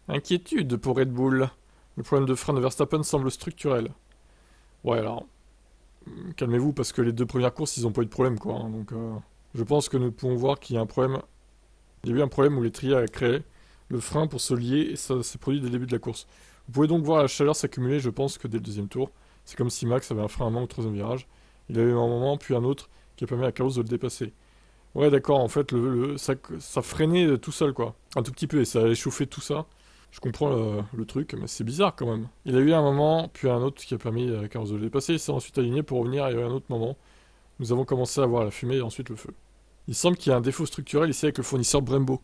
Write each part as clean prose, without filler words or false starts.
Inquiétude pour Red Bull. Le problème de frein de Verstappen semble structurel. Ouais, alors, calmez-vous parce que les deux premières courses, ils ont pas eu de problème, quoi. Hein, donc, je pense que nous pouvons voir qu'il y a un problème. Il y a eu un problème où l'étrier a créé le frein pour se lier et ça s'est produit dès le début de la course. Vous pouvez donc voir la chaleur s'accumuler, je pense que dès le deuxième tour. C'est comme si Max avait un frein à main au troisième virage. Il a eu un moment, puis un autre, qui a permis à Carlos de le dépasser. Ouais, d'accord, en fait, ça freinait tout seul, quoi. Un tout petit peu, et ça a échauffé tout ça. Je comprends le truc, mais c'est bizarre quand même. Il a eu un moment, puis un autre qui a permis à Carlos de le dépasser. Il s'est ensuite aligné pour revenir à un autre moment. Nous avons commencé à voir la fumée et ensuite le feu. Il semble qu'il y a un défaut structurel ici avec le fournisseur Brembo.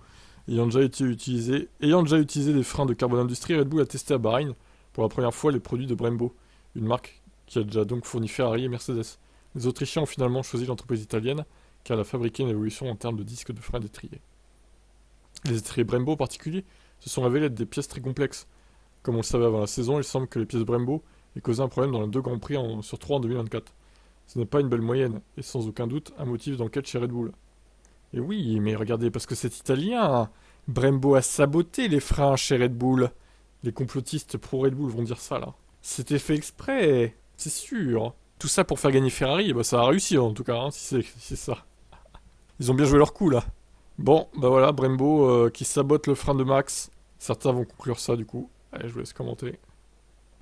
Ayant déjà utilisé des freins de carbone industrie, Red Bull a testé à Bahreïn pour la première fois les produits de Brembo, une marque qui a déjà donc fourni Ferrari et Mercedes. Les Autrichiens ont finalement choisi l'entreprise italienne car elle a fabriqué une évolution en termes de disques de frein d'étrier. Les étriers Brembo en particulier se sont révélés être des pièces très complexes. Comme on le savait avant la saison, il semble que les pièces Brembo aient causé un problème dans les deux Grands Prix sur 3 en 2024. Ce n'est pas une belle moyenne, et sans aucun doute un motif d'enquête chez Red Bull. Et oui, mais regardez, parce que c'est italien. Brembo a saboté les freins chez Red Bull. Les complotistes pro Red Bull vont dire ça là. C'était fait exprès, c'est sûr. Tout ça pour faire gagner Ferrari, bah ça a réussi en tout cas, hein, si c'est ça. Ils ont bien joué leur coup là. Bon, bah voilà, Brembo qui sabote le frein de Max. Certains vont conclure ça du coup. Allez, je vous laisse commenter.